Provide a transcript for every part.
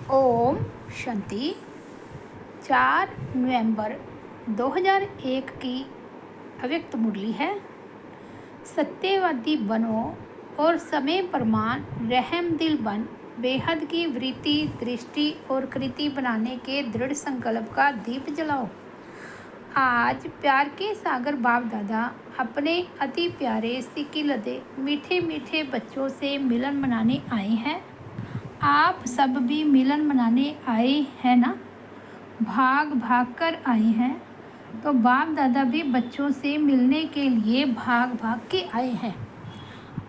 ओम शांति। 4 नवंबर 2001 की अव्यक्त मुरली है। सत्यवादी बनो और समय प्रमाण रहम दिल बन बेहद की वृत्ति दृष्टि और कृति बनाने के दृढ़ संकल्प का दीप जलाओ। आज प्यार के सागर बाप दादा अपने अति प्यारे सिक्की लदे मीठे मीठे बच्चों से मिलन मनाने आए हैं। आप सब भी मिलन मनाने आए हैं ना? भाग भाग कर आए हैं। तो बाप दादा भी बच्चों से मिलने के लिए भाग भाग के आए हैं।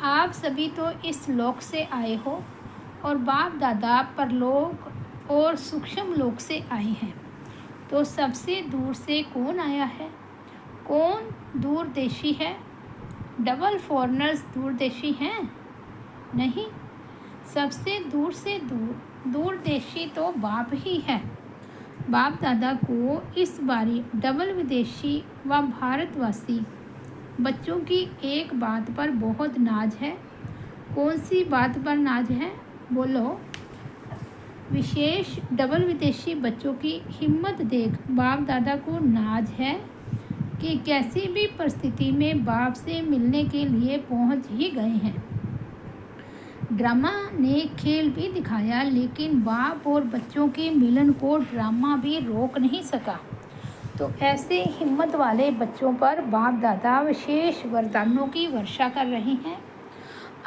आप सभी तो इस लोक से आए हो और बाप दादा परलोक और सूक्ष्म लोक से आए हैं। तो सबसे दूर से कौन आया है? कौन दूरदेशी है? डबल फॉरेनर्स दूरदेशी हैं? नहीं, सबसे दूर से दूरदेशी तो बाप ही है। बाप दादा को इस बारी डबल विदेशी व भारतवासी बच्चों की एक बात पर बहुत नाज है। कौन सी बात पर नाज है? बोलो। विशेष डबल विदेशी बच्चों की हिम्मत देख बाप दादा को नाज है कि कैसी भी परिस्थिति में बाप से मिलने के लिए पहुंच ही गए हैं। ड्रामा ने खेल भी दिखाया, लेकिन बाप और बच्चों के मिलन को ड्रामा भी रोक नहीं सका। तो ऐसे हिम्मत वाले बच्चों पर बाप दादा विशेष वरदानों की वर्षा कर रहे हैं।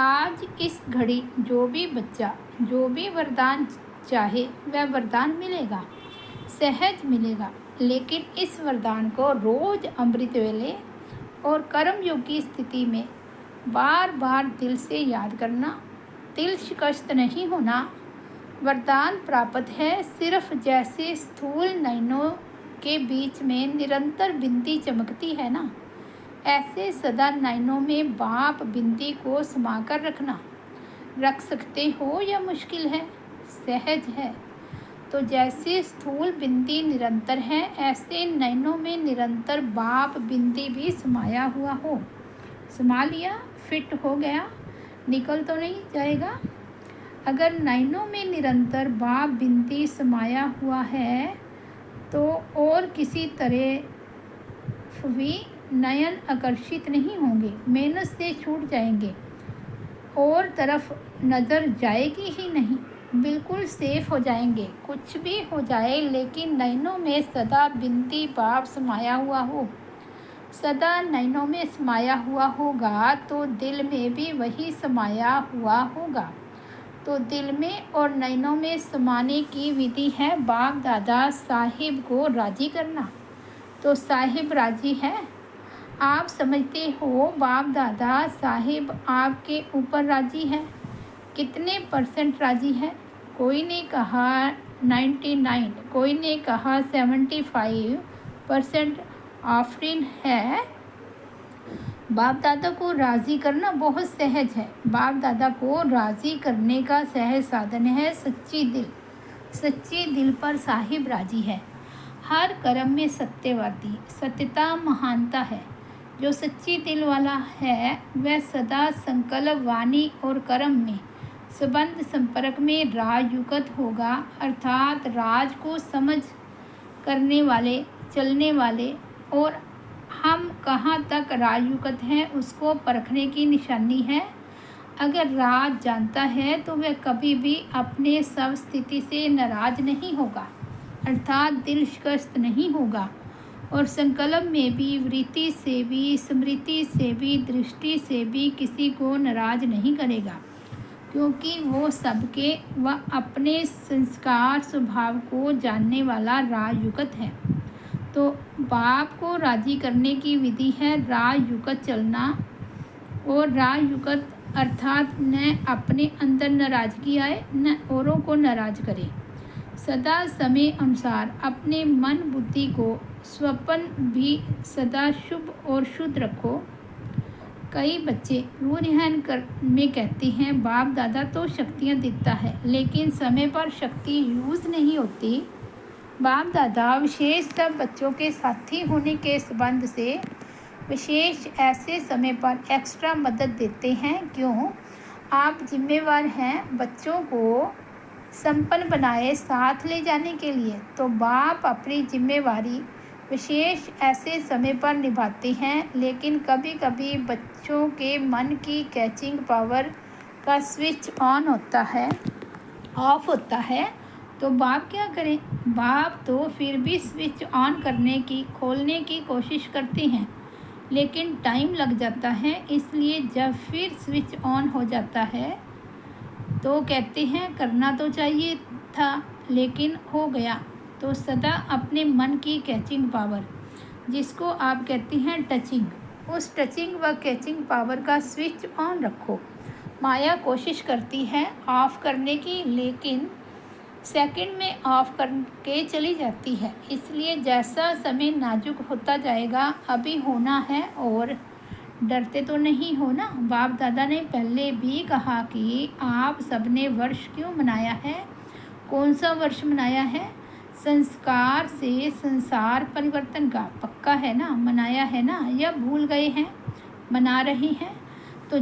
आज इस घड़ी जो भी बच्चा जो भी वरदान चाहे वह वरदान मिलेगा, सहज मिलेगा। लेकिन इस वरदान को रोज अमृत वेले और कर्म योग की स्थिति में बार बार दिल से याद करना, दिल शिकस्त नहीं होना। वरदान प्राप्त है सिर्फ जैसे स्थूल नयनों के बीच में निरंतर बिंदी चमकती है ना, ऐसे सदा नयनों में बाप बिंदी को समाकर रखना। रख सकते हो या मुश्किल है? सहज है। तो जैसे स्थूल बिंदी निरंतर है, ऐसे नयनों में निरंतर बाप बिंदी भी समाया हुआ हो। समा लिया, फिट हो गया, निकल तो नहीं जाएगा। अगर नयनों में निरंतर बाप बिंदी समाया हुआ है तो और किसी तरह भी नयन आकर्षित नहीं होंगे, मेहनत से छूट जाएंगे और तरफ नज़र जाएगी ही नहीं, बिल्कुल सेफ हो जाएंगे। कुछ भी हो जाए, लेकिन नयनों में सदा बिंदी बाप समाया हुआ हो, सदा नयनों में समाया हुआ होगा तो दिल में भी वही समाया हुआ होगा। तो दिल में और नयनों में समाने की विधि है बाप दादा साहिब को राजी करना। तो साहिब राजी है। आप समझते हो बाप दादा साहिब आपके ऊपर राजी है। कितने % राजी है? कोई ने कहा 99, कोई ने कहा 75% आफरीन है। बाप दादा को राज़ी करना बहुत सहज है। बाप दादा को राज़ी करने का सहज साधन है सच्ची दिल। सच्ची दिल पर साहिब राजी है। हर कर्म में सत्यवादी सत्यता महानता है। जो सच्ची दिल वाला है वह सदा संकल्प वाणी और कर्म में संबंध संपर्क में राजयुक्त होगा, अर्थात राज को समझ करने वाले, चलने वाले और हम कहाँ तक राजयुक्त हैं उसको परखने की निशानी है। अगर राज जानता है तो वह कभी भी अपने सब स्थिति से नाराज नहीं होगा, अर्थात दिल शिकस्त नहीं होगा और संकल्प में भी, वृत्ति से भी, स्मृति से भी, दृष्टि से भी किसी को नाराज नहीं करेगा, क्योंकि वो सबके व अपने संस्कार स्वभाव को जानने वाला राजयुक्त है। तो बाप को राजी करने की विधि है राजयुक्त चलना। और राजयुक्त अर्थात न अपने अंदर नाराजगी आए, न औरों को नाराज करे। सदा समय अनुसार अपने मन बुद्धि को स्वप्न भी सदा शुभ और शुद्ध रखो। कई बच्चे रूहन में कहते हैं बाप दादा तो शक्तियाँ देता है, लेकिन समय पर शक्ति यूज़ नहीं होती। बाप दादा विशेष सब बच्चों के साथी होने के संबंध से विशेष ऐसे समय पर एक्स्ट्रा मदद देते हैं। क्यों? आप जिम्मेवार हैं बच्चों को संपन्न बनाए साथ ले जाने के लिए। तो बाप अपनी जिम्मेवारी विशेष ऐसे समय पर निभाते हैं, लेकिन कभी कभी बच्चों के मन की कैचिंग पावर का स्विच ऑफ होता है, तो बाप क्या करें। बाप तो फिर भी स्विच ऑन खोलने की कोशिश करते हैं, लेकिन टाइम लग जाता है। इसलिए जब फिर स्विच ऑन हो जाता है तो कहते हैं करना तो चाहिए था, लेकिन हो गया। तो सदा अपने मन की कैचिंग पावर, जिसको आप कहते हैं टचिंग, उस टचिंग व कैचिंग पावर का स्विच ऑन रखो। माया कोशिश करती है ऑफ करने की, लेकिन सेकंड में ऑफ करके चली जाती है। इसलिए जैसा समय नाजुक होता जाएगा, अभी होना है और डरते तो नहीं हो ना। बाप दादा ने पहले भी कहा कि आप सबने वर्ष क्यों मनाया है, कौन सा वर्ष मनाया है। संस्कार से संसार परिवर्तन का पक्का है ना, मनाया है ना, या भूल गए हैं, मना रहे हैं। तो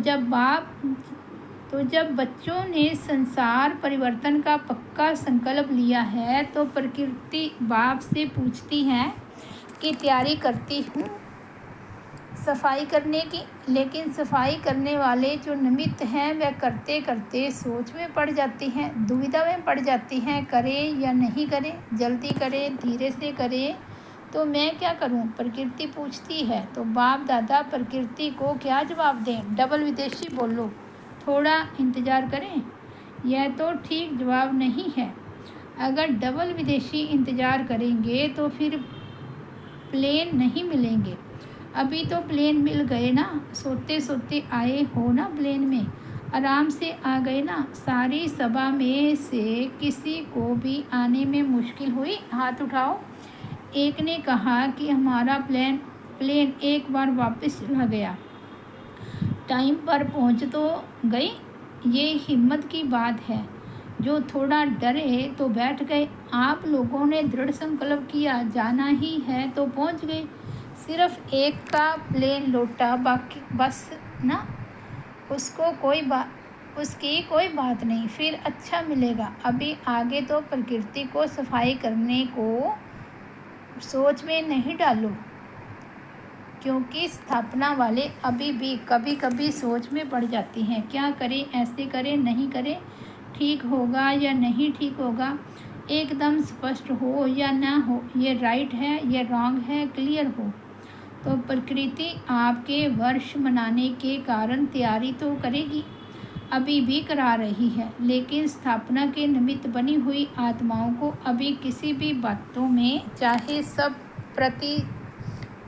जब बच्चों ने संसार परिवर्तन का पक्का संकल्प लिया है, तो प्रकृति बाप से पूछती है कि तैयारी करती हूँ सफाई करने की। लेकिन सफाई करने वाले जो निमित्त हैं, वह करते करते सोच में पड़ जाते हैं, दुविधा में पड़ जाते हैं, करें या नहीं करें, जल्दी करें, धीरे से करें, तो मैं क्या करूं, प्रकृति पूछती है। तो बाप दादा प्रकृति को क्या जवाब दें। डबल विदेशी बोलो, थोड़ा इंतज़ार करें। यह तो ठीक जवाब नहीं है। अगर डबल विदेशी इंतज़ार करेंगे तो फिर प्लेन नहीं मिलेंगे। अभी तो प्लेन मिल गए ना, सोते सोते आए हो ना, प्लेन में आराम से आ गए ना। सारी सभा में से किसी को भी आने में मुश्किल हुई, हाथ उठाओ। एक ने कहा कि हमारा प्लेन एक बार वापस चला गया, टाइम पर पहुंच तो गई। ये हिम्मत की बात है। जो थोड़ा डरे तो बैठ गए। आप लोगों ने दृढ़ संकल्प किया, जाना ही है तो पहुंच गए। सिर्फ एक का प्लेन लौटा, बाकी बस ना, उसकी कोई बात नहीं, फिर अच्छा मिलेगा। अभी आगे तो प्रकृति को सफाई करने को सोच में नहीं डालो, क्योंकि स्थापना वाले अभी भी कभी कभी सोच में पड़ जाती हैं, क्या करें, ऐसे करें, नहीं करें, ठीक होगा या नहीं ठीक होगा, एकदम स्पष्ट हो या ना हो, ये राइट है ये रॉन्ग है, क्लियर हो। तो प्रकृति आपके वर्ष मनाने के कारण तैयारी तो करेगी, अभी भी करा रही है, लेकिन स्थापना के निमित्त बनी हुई आत्माओं को अभी किसी भी बातों में,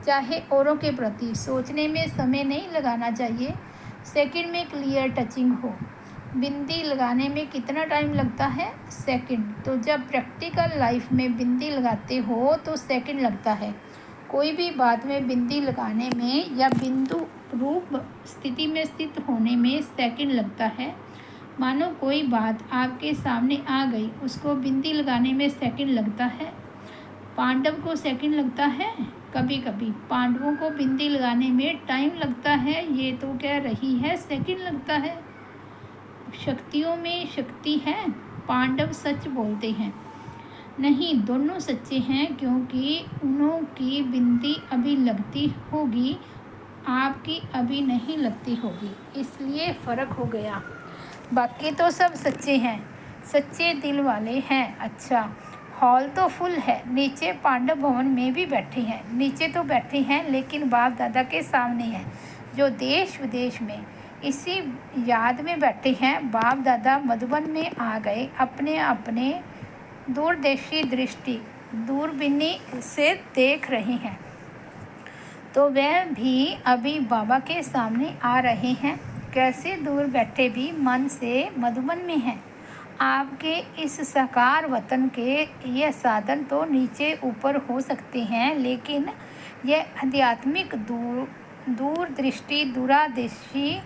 चाहे औरों के प्रति सोचने में समय नहीं लगाना चाहिए। सेकंड में क्लियर टचिंग हो। बिंदी लगाने में कितना टाइम लगता है, सेकंड। तो जब प्रैक्टिकल लाइफ में बिंदी लगाते हो तो सेकंड लगता है। कोई भी बात में बिंदी लगाने में या बिंदु रूप स्थिति में स्थित होने में सेकंड लगता है। मानो कोई बात आपके सामने आ गई, उसको बिंदी लगाने में सेकंड लगता है। पांडव को सेकंड लगता है, कभी कभी पांडवों को बिंदी लगाने में टाइम लगता है, ये तो कह रही है सेकंड लगता है। शक्तियों में शक्ति है, पांडव सच बोलते हैं। नहीं, दोनों सच्चे हैं, क्योंकि उन्हों की बिंदी अभी लगती होगी, आपकी अभी नहीं लगती होगी, इसलिए फ़र्क हो गया। बाकी तो सब सच्चे हैं, सच्चे दिल वाले हैं। अच्छा, हॉल तो फुल है, नीचे पांडव भवन में भी बैठे हैं। नीचे तो बैठे हैं, लेकिन बाप दादा के सामने हैं, जो देश विदेश में इसी याद में बैठे हैं। बाप दादा मधुबन में आ गए, अपने अपने दूरदेशी दृष्टि दूरबीनी से देख रहे हैं। तो वह भी अभी बाबा के सामने आ रहे हैं, कैसे दूर बैठे भी मन से मधुबन में हैं। आपके इस साकार वतन के ये साधन तो नीचे ऊपर हो सकते हैं, लेकिन यह आध्यात्मिक दूरदृष्टि दूरादेशी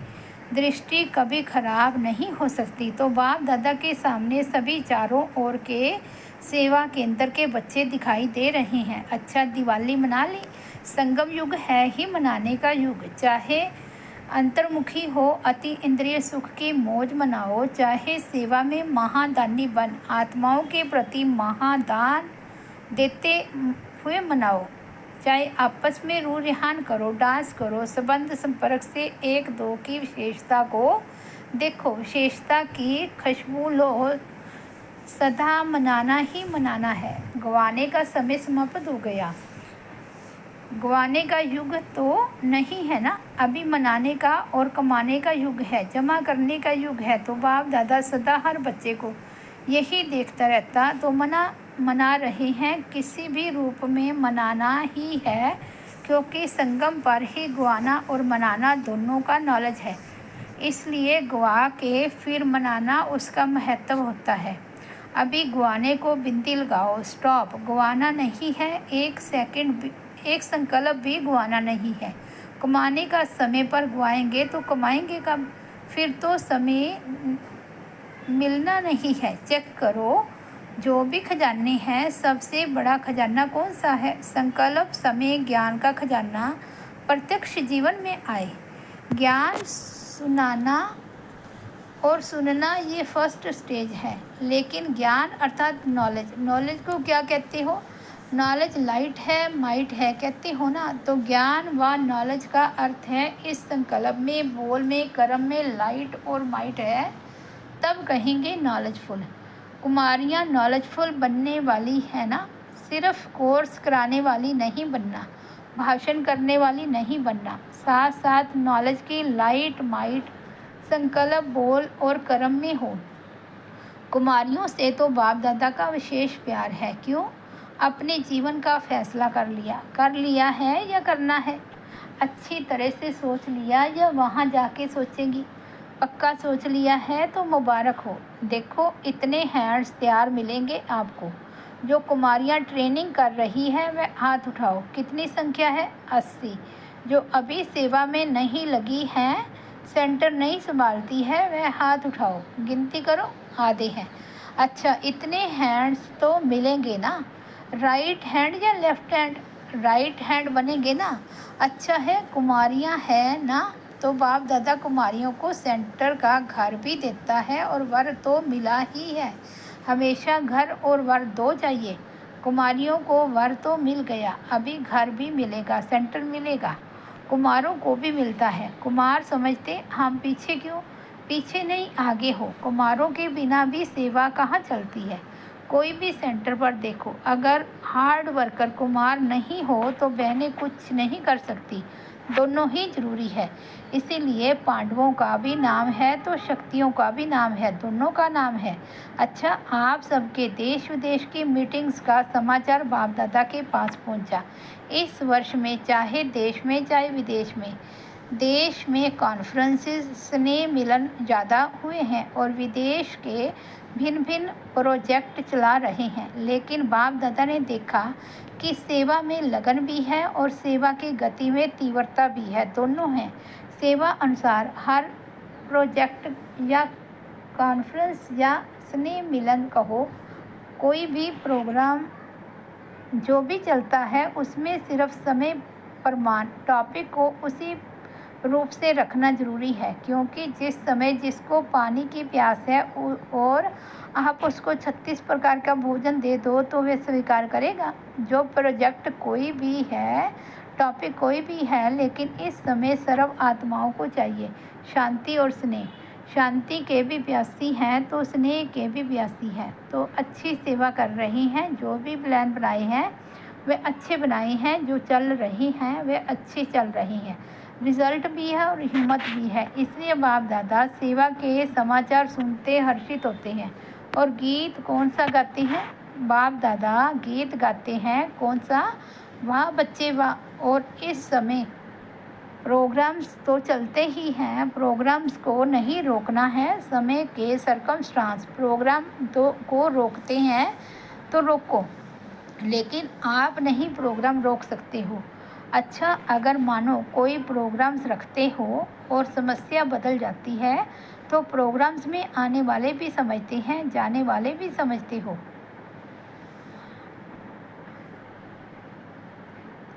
दृष्टि कभी खराब नहीं हो सकती। तो बाप दादा के सामने सभी चारों ओर के सेवा केंद्र के बच्चे दिखाई दे रहे हैं। अच्छा, दिवाली मना ली, संगम युग है ही मनाने का युग। चाहे अंतर्मुखी हो, अति इंद्रिय सुख की मौज मनाओ, चाहे सेवा में महादानी बन, आत्माओं के प्रति महादान देते हुए मनाओ, चाहे आपस में रूह रिहान करो, डांस करो, संबंध संपर्क से एक दो की विशेषता को देखो, विशेषता की खुशबू लो, सदा मनाना ही मनाना है। गंवाने का समय समाप्त हो गया, गंवाने का युग तो नहीं है ना, अभी मनाने का और कमाने का युग है, जमा करने का युग है। तो बाप दादा सदा हर बच्चे को यही देखता रहता, तो मना रहे हैं, किसी भी रूप में मनाना ही है, क्योंकि संगम पर ही गंवाना और मनाना दोनों का नॉलेज है। इसलिए गंवा के फिर मनाना उसका महत्व होता है। अभी गंवाने को बिंदी लगाओ, स्टॉप, गंवाना नहीं है, एक संकल्प भी गंवाना नहीं है। कमाने का समय पर गंवाएंगे तो कमाएंगे कब? फिर तो समय मिलना नहीं है। चेक करो, जो भी खजाने हैं, सबसे बड़ा खजाना कौन सा है? संकल्प, समय, ज्ञान का खजाना प्रत्यक्ष जीवन में आए। ज्ञान सुनाना और सुनना ये फर्स्ट स्टेज है, लेकिन ज्ञान अर्थात नॉलेज को क्या कहते हो? नॉलेज लाइट है, माइट है कहते हो ना, तो ज्ञान व नॉलेज का अर्थ है इस संकल्प में, बोल में, कर्म में लाइट और माइट है, तब कहेंगे नॉलेजफुल। कुमारियाँ नॉलेजफुल बनने वाली है ना, सिर्फ कोर्स कराने वाली नहीं बनना, भाषण करने वाली नहीं बनना, साथ साथ नॉलेज की लाइट माइट संकल्प, बोल और कर्म में हो। कुमारियों से तो बाप दादा का विशेष प्यार है। क्यों? अपने जीवन का फैसला कर लिया है या करना है? अच्छी तरह से सोच लिया या वहाँ जाके सोचेंगी? पक्का सोच लिया है तो मुबारक हो। देखो, इतने हैंड्स तैयार मिलेंगे आपको। जो कुमारियाँ ट्रेनिंग कर रही है वह हाथ उठाओ। कितनी संख्या है? 80। जो अभी सेवा में नहीं लगी हैं, सेंटर नहीं संभालती है, वह हाथ उठाओ। गिनती करो, आधे हैं। अच्छा, इतने हैंड्स तो मिलेंगे ना? राइट हैंड या लेफ्ट हैंड? राइट हैंड बनेंगे ना? अच्छा है, कुमारियाँ हैं ना, तो बाप दादा कुमारियों को सेंटर का घर भी देता है और वर तो मिला ही है। हमेशा घर और वर दो चाहिए। कुमारियों को वर तो मिल गया, अभी घर भी मिलेगा, सेंटर मिलेगा, कुमारों को भी मिलता है। कुमार समझते हम पीछे क्यों? पीछे नहीं, आगे हो। कुमारों के बिना भी सेवा कहाँ चलती है? कोई भी सेंटर पर देखो, अगर हार्ड वर्कर कुमार नहीं हो तो बहनें कुछ नहीं कर सकती। दोनों ही जरूरी है। इसीलिए पांडवों का भी नाम है तो शक्तियों का भी नाम है, दोनों का नाम है। अच्छा, आप सबके देश विदेश की मीटिंग्स का समाचार बाप दादा के पास पहुंचा। इस वर्ष में चाहे देश में चाहे विदेश में, देश में कॉन्फ्रेंसेस, स्नेह मिलन ज़्यादा हुए हैं और विदेश के भिन्न भिन्न प्रोजेक्ट चला रहे हैं। लेकिन बाप दादा ने देखा कि सेवा में लगन भी है और सेवा की गति में तीव्रता भी है, दोनों हैं। सेवा अनुसार हर प्रोजेक्ट या कॉन्फ्रेंस या स्नेह मिलन कहो, कोई भी प्रोग्राम जो भी चलता है, उसमें सिर्फ समय प्रमाण टॉपिक को उसी रूप से रखना जरूरी है, क्योंकि जिस समय जिसको पानी की प्यास है और आप उसको 36 प्रकार का भोजन दे दो तो वह स्वीकार करेगा। जो प्रोजेक्ट कोई भी है, टॉपिक कोई भी है, लेकिन इस समय सर्व आत्माओं को चाहिए शांति और स्नेह। शांति के भी प्यासी हैं तो स्नेह के भी प्यासी हैं, तो अच्छी सेवा कर रही हैं। जो भी प्लान बनाए हैं वे अच्छे बनाए हैं, जो चल रही हैं वे अच्छी चल रही हैं। रिजल्ट भी है और हिम्मत भी है। इसलिए बाप दादा सेवा के समाचार सुनते हर्षित होते हैं। और गीत कौन सा गाते हैं? बाप दादा गीत गाते हैं। कौन सा? वाह बच्चे वाह। और इस समय प्रोग्राम्स तो चलते ही हैं, प्रोग्राम्स को नहीं रोकना है। समय के सर्कमस्टांस प्रोग्राम को रोकते हैं तो रोको, लेकिन आप नहीं प्रोग्राम रोक सकते हो। अच्छा, अगर मानो कोई प्रोग्राम्स रखते हो और समस्या बदल जाती है तो प्रोग्राम्स में आने वाले भी समझते हैं, जाने वाले भी समझते हो।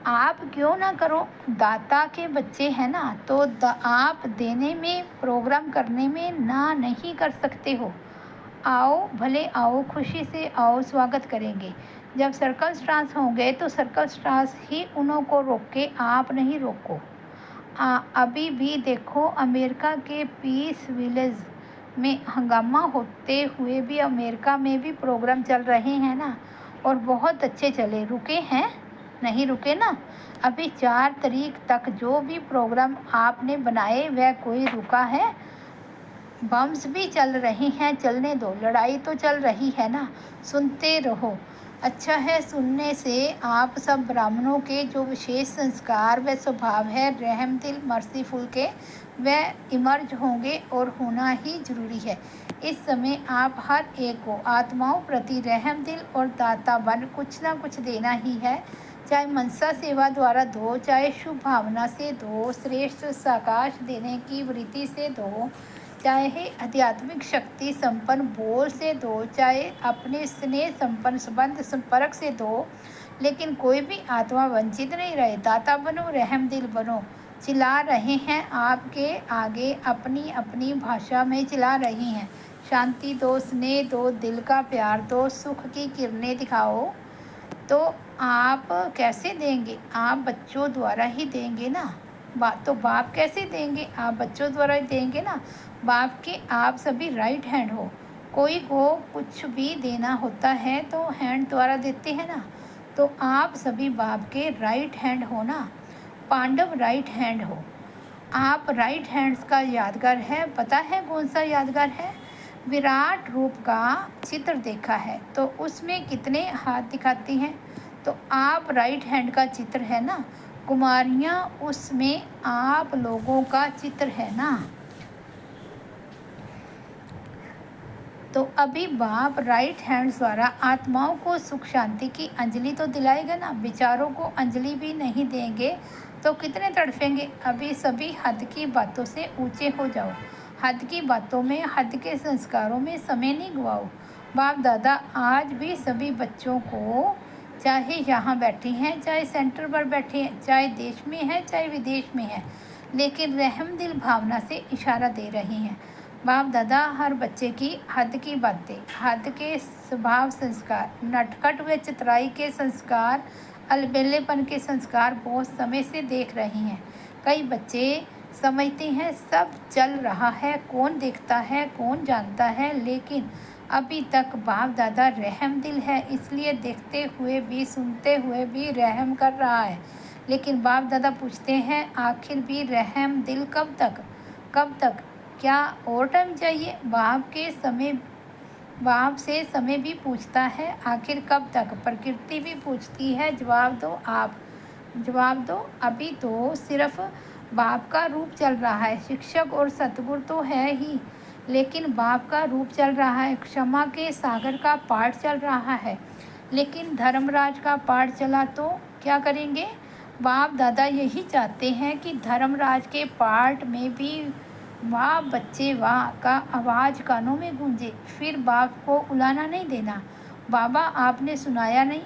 आप क्यों ना करो, दाता के बच्चे हैं ना, तो आप देने में, प्रोग्राम करने में ना नहीं कर सकते हो। आओ, भले आओ, खुशी से आओ, स्वागत करेंगे। जब सर्कल स्टार्स होंगे तो सर्कल स्टार्स ही उन्हों को रोके, आप नहीं रोको। अभी भी देखो, अमेरिका के पीस विलेज में हंगामा होते हुए भी अमेरिका में भी प्रोग्राम चल रहे हैं ना, और बहुत अच्छे चले। रुके हैं? नहीं रुके ना। अभी 4 तारीख तक जो भी प्रोग्राम आपने बनाए वह कोई रुका है? बम्स भी चल रहे हैं, चलने दो, लड़ाई तो चल रही है ना, सुनते रहो। अच्छा है, सुनने से आप सब ब्राह्मणों के जो विशेष संस्कार व स्वभाव है रहम दिल मर्सीफुल के, वह इमर्ज होंगे और होना ही जरूरी है। इस समय आप हर एक को आत्माओं प्रति रहम दिल और दाता बन कुछ ना कुछ देना ही है। चाहे मनसा सेवा द्वारा दो, चाहे शुभ भावना से दो, श्रेष्ठ साकाश देने की वृत्ति से दो, चाहे आध्यात्मिक शक्ति संपन्न बोल से दो, चाहे अपने स्नेह संपन्न संबंध संपर्क से दो, लेकिन कोई भी आत्मा वंचित नहीं रहे। दाता बनो, रहम दिल बनो। चिल्ला रहे हैं आपके आगे, अपनी अपनी भाषा में चिल्ला रही हैं। शांति दो, स्नेह दो, दिल का प्यार दो, सुख की किरणें दिखाओ। तो आप कैसे देंगे? आप बच्चों द्वारा ही देंगे ना। तो बाप कैसे देंगे? आप बच्चों द्वारा ही देंगे ना। बाप के आप सभी राइट हैंड हो। कोई को कुछ भी देना होता है तो हैंड द्वारा देते हैं ना, तो आप सभी बाप के राइट हैंड हो ना। पांडव राइट हैंड हो। आप राइट हैंड्स का यादगार है। पता है कौन सा यादगार है? विराट रूप का चित्र देखा है तो उसमें कितने हाथ दिखाती हैं? तो आप राइट हैंड का चित्र है ना। कुमारियाँ, उसमें आप लोगों का चित्र है ना। तो अभी बाप राइट हैंड द्वारा आत्माओं को सुख शांति की अंजलि तो दिलाएगा ना। विचारों को अंजलि भी नहीं देंगे तो कितने तड़फेंगे। अभी सभी हद की बातों से ऊंचे हो जाओ। हद की बातों में, हद के संस्कारों में समय नहीं गवाओ। बाप दादा आज भी सभी बच्चों को, चाहे यहाँ बैठी हैं, चाहे सेंटर पर बैठे हैं, चाहे देश में है, चाहे विदेश में है, लेकिन रहम दिल भावना से इशारा दे रही हैं। बाप दादा हर बच्चे की हद की बातें, हद के स्वभाव संस्कार, नटखट व चतुराई के संस्कार, अलबेलेपन के संस्कार बहुत समय से देख रही हैं। कई बच्चे समझते हैं सब चल रहा है, कौन देखता है, कौन जानता है, लेकिन अभी तक बाप दादा रहम दिल है, इसलिए देखते हुए भी, सुनते हुए भी रहम कर रहा है। लेकिन बाप दादा पूछते हैं आखिर भी रहम दिल कब तक? कब तक? क्या और टाइम चाहिए? बाप से समय भी पूछता है आखिर कब तक। प्रकृति भी पूछती है, जवाब दो आप, जवाब दो। अभी तो सिर्फ बाप का रूप चल रहा है। शिक्षक और सतगुरु तो है ही, लेकिन बाप का रूप चल रहा है। क्षमा के सागर का पाठ चल रहा है, लेकिन धर्मराज का पाठ चला तो क्या करेंगे? बाप दादा यही चाहते हैं कि धर्मराज के पाठ में भी वाह बच्चे वाह का आवाज़ कानों में गूंजे। फिर बाप को उलाना नहीं देना। बाबा आपने सुनाया नहीं,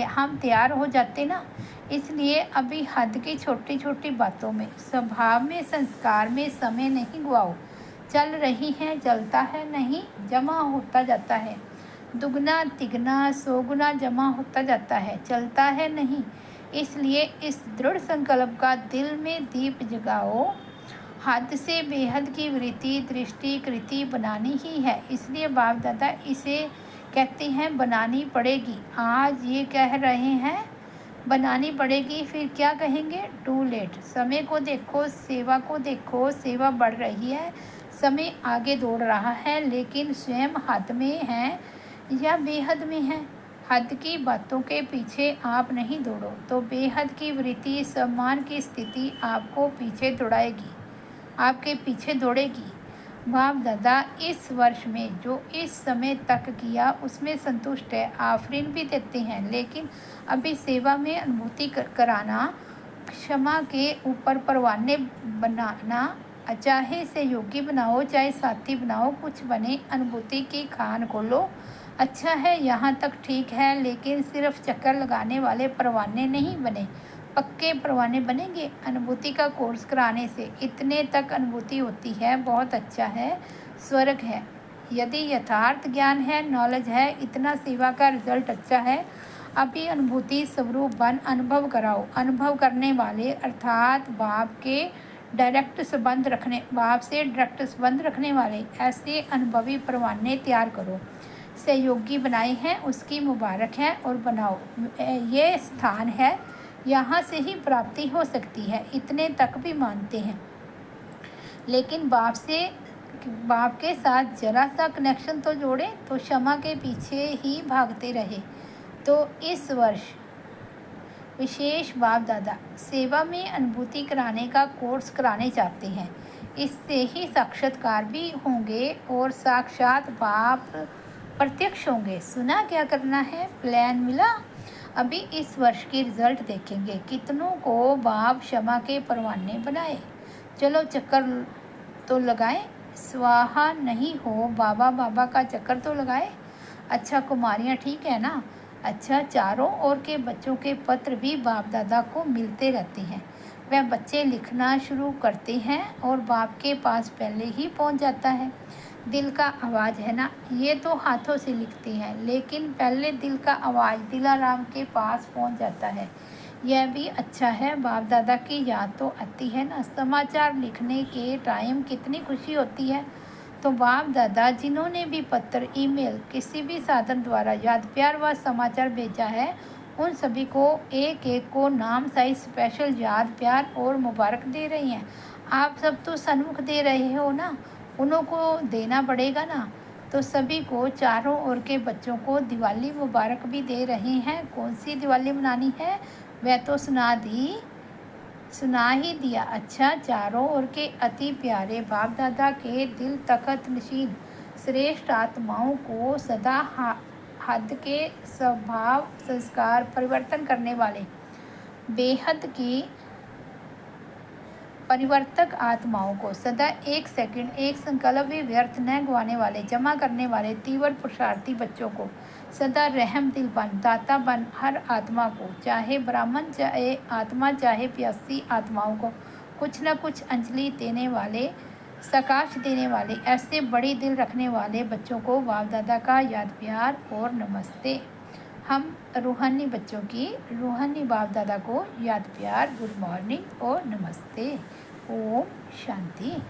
हम तैयार हो जाते ना। इसलिए अभी हद की छोटी छोटी बातों में, स्वभाव में, संस्कार में समय नहीं गवाओ। चल रही हैं, जलता है नहीं, जमा होता जाता है। दुगना तिगना 100 गुना जमा होता जाता है, चलता है नहीं। इसलिए इस दृढ़ संकल्प का दिल में दीप जगाओ। हद से बेहद की वृत्ति, दृष्टि, कृति बनानी ही है। इसलिए बाप दादा इसे कहते हैं बनानी पड़ेगी। आज ये कह रहे हैं बनानी पड़ेगी, फिर क्या कहेंगे? Too late. समय को देखो, सेवा को देखो, सेवा बढ़ रही है, समय आगे दौड़ रहा है, लेकिन स्वयं हद में है या बेहद में है। हद की बातों के पीछे आप नहीं दौड़ो तो बेहद की वृत्ति, सम्मान की स्थिति आपको पीछे दौड़ाएगी, आपके पीछे दौड़ेगी। बाप दादा इस वर्ष में जो इस समय तक किया उसमें संतुष्ट है, आफरीन भी देते हैं, लेकिन अभी सेवा में अनुभूति कराना, क्षमा के ऊपर परवाने बनाना, चाहे सहयोगी बनाओ चाहे साथी बनाओ, कुछ बने, अनुभूति की खान खोलो। अच्छा है, यहाँ तक ठीक है, लेकिन सिर्फ चक्कर लगाने वाले परवाने नहीं बने, पक्के परवाने बनेंगे। अनुभूति का कोर्स कराने से इतने तक अनुभूति होती है, बहुत अच्छा है, स्वर्ग है। यदि यथार्थ ज्ञान है, नॉलेज है, इतना सेवा का रिजल्ट अच्छा है, अभी अनुभूति स्वरूप बन अनुभव कराओ। अनुभव करने वाले अर्थात बाप से डायरेक्ट संबंध रखने वाले ऐसे अनुभवी परवाने तैयार करो। सहयोगी बनाए हैं, उसकी मुबारक है और बनाओ। ये स्थान है, यहाँ से ही प्राप्ति हो सकती है, इतने तक भी मानते हैं। लेकिन बाप के साथ जरा सा कनेक्शन तो जोड़े, तो क्षमा के पीछे ही भागते रहे। तो इस वर्ष विशेष बाप दादा सेवा में अनुभूति कराने का कोर्स कराने चाहते हैं। इससे ही साक्षात्कार भी होंगे और साक्षात बाप प्रत्यक्ष होंगे। सुना क्या करना है, प्लान मिला। अभी इस वर्ष की रिजल्ट देखेंगे, कितनों को बाप क्षमा के परवाने बनाए। चलो चक्कर तो लगाएं, स्वाहा नहीं हो, बाबा बाबा का चक्कर तो लगाए। अच्छा, कुमारियाँ ठीक है ना। अच्छा, चारों ओर के बच्चों के पत्र भी बाप दादा को मिलते रहते हैं। वह बच्चे लिखना शुरू करते हैं और बाप के पास पहले ही पहुंच जाता है। दिल का आवाज़ है ना, ये तो हाथों से लिखती हैं, लेकिन पहले दिल का आवाज़ दिलाराम के पास पहुंच जाता है। यह भी अच्छा है, बाप दादा की याद तो आती है ना। समाचार लिखने के टाइम कितनी खुशी होती है। तो बाप दादा जिन्होंने भी पत्र, ईमेल, किसी भी साधन द्वारा याद प्यार व समाचार भेजा है, उन सभी को एक एक को नाम सहित स्पेशल याद प्यार और मुबारक दे रही हैं। आप सब तो सन्मुख दे रहे हो ना, उन्हों को देना पड़ेगा ना। तो सभी को, चारों ओर के बच्चों को दिवाली मुबारक भी दे रहे हैं। कौन सी दिवाली मनानी है वह तो सुना ही दिया। अच्छा, चारों ओर के अति प्यारे बाप दादा के दिल तखत नशीन श्रेष्ठ आत्माओं को सदा हद के स्वभाव संस्कार परिवर्तन करने वाले बेहद की परिवर्तक आत्माओं को सदा एक सेकंड, एक संकल्प भी व्यर्थ न गवाने वाले, जमा करने वाले तीव्र पुरुषार्थी बच्चों को सदा रहम दिल बन, दाता बन, हर आत्मा को, चाहे ब्राह्मण, चाहे आत्मा, चाहे प्यासी आत्माओं को कुछ न कुछ अंजलि देने वाले, सकाश देने वाले, ऐसे बड़ी दिल रखने वाले बच्चों को बाप दादा का याद प्यार और नमस्ते। हम रूहानी बच्चों की रूहानी बाप दादा को याद प्यार, गुड मॉर्निंग और नमस्ते। ओम शांति।